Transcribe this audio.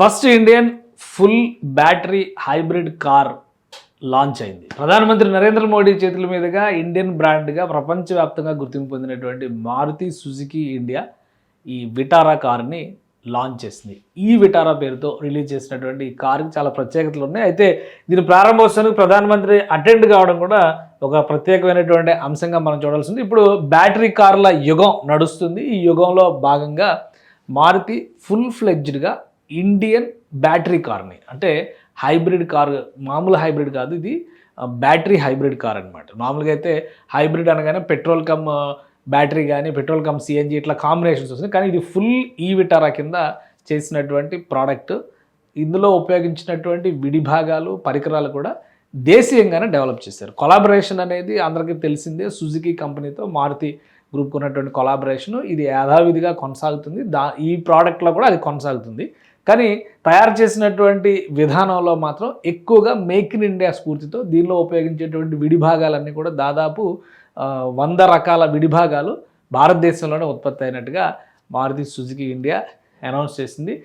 First Indian full battery hybrid car launch అయింది. ప్రధానమంత్రి నరేంద్ర మోడీ చేతుల మీదుగా ఇండియన్ బ్రాండ్గా ప్రపంచవ్యాప్తంగా గుర్తింపు పొందినటువంటి మారుతి సుజుకి ఇండియా ఈ విటారా కార్ని లాంచ్ చేసింది. ఈ విటారా పేరుతో రిలీజ్ చేసినటువంటి ఈ కార్కి చాలా ప్రత్యేకతలు ఉన్నాయి. అయితే దీని ప్రారంభోత్సవానికి ప్రధానమంత్రి అటెండ్ కావడం కూడా ఒక ప్రత్యేకమైనటువంటి అంశంగా మనం చూడాల్సింది. ఇప్పుడు బ్యాటరీ కార్ల యుగం నడుస్తుంది. ఈ యుగంలో భాగంగా మారుతి ఫుల్ ఫ్లెడ్జ్డ్గా ఇండియన్ బ్యాటరీ కార్ని, అంటే హైబ్రిడ్ కార్, మామూలు హైబ్రిడ్ కాదు, ఇది బ్యాటరీ హైబ్రిడ్ కార్ అనమాట. మామూలుగా అయితే హైబ్రిడ్ అనగానే పెట్రోల్ కమ్ బ్యాటరీ కానీ పెట్రోల్ కమ్ సిఎన్జి ఇట్లా కాంబినేషన్స్ వస్తుంది. కానీ ఇది ఫుల్ ఈ విటారా కింద చేసినటువంటి ప్రోడక్ట్. ఇందులో ఉపయోగించినటువంటి విడిభాగాలు పరికరాలు కూడా దేశీయంగానే డెవలప్ చేశారు. కొలాబరేషన్ అనేది అందరికీ తెలిసిందే. సుజుకి కంపెనీతో మారుతి గ్రూప్కి ఉన్నటువంటి కొలాబరేషన్ ఇది యథావిధిగా కొనసాగుతుంది. ఈ ప్రోడక్ట్లో కూడా అది కొనసాగుతుంది. కానీ తయారు చేసినటువంటి విధానంలో మాత్రం ఎక్కువగా మేక్ ఇన్ ఇండియా స్ఫూర్తితో దీనిలో ఉపయోగించేటువంటి విడిభాగాలన్నీ కూడా దాదాపు 100 రకాల విడిభాగాలు భారతదేశంలోనే ఉత్పత్తి అయినట్టుగా మారుతి సుజుకి ఇండియా అనౌన్స్ చేసింది.